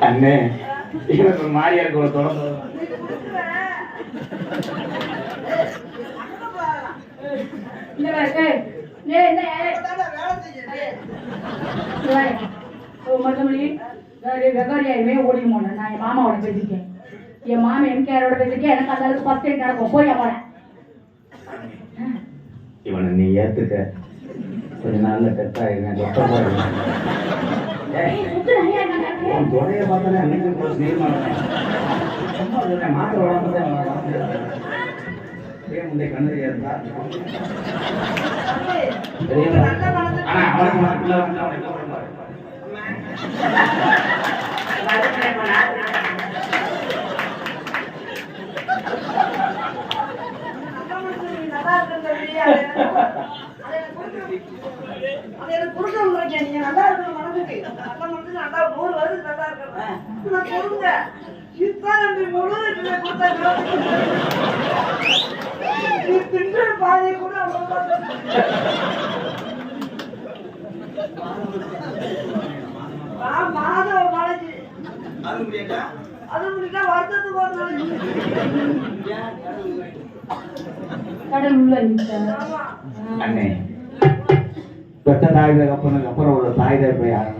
அண்ணே எனக்கு ஒரு மாதிரியா இருக்கு ஒரு தொடர்ந்து வெகாரியாயுமே ஓடியும் போனேன். நான் என் மாமாவோட பேசிருக்கேன். என் மாமா எம்கேரோட பேசிருக்கேன். எனக்கு அந்த அளவுக்கு ஃபர்ஸ்ட் டைம் நடக்கும். போய் போனேன். இவனை நீ ஏத்துக்க கொஞ்ச நாள்ல பெத்தாயிருங்க தொடைய பார்த்தாலே அன்னைக்கு கொஞ்சம் நீர்மான மாத்திரை முந்தைய கண்ணறியா இருந்தா ஆனா அவனுக்கு நீங்க நல்லா இருக்கணும் மனதுக்கு நல்லா 100 வருது நல்லா இருக்கணும் கொடுங்க பாதி கூட மாதவ மழைச்சு அது முடிட்டா வருத்தத்துக்கு அண்ணே பெத்த தாய் தகப்பனுக்கு அப்புறம் ஒரு தாய் தகப்பை யாரும்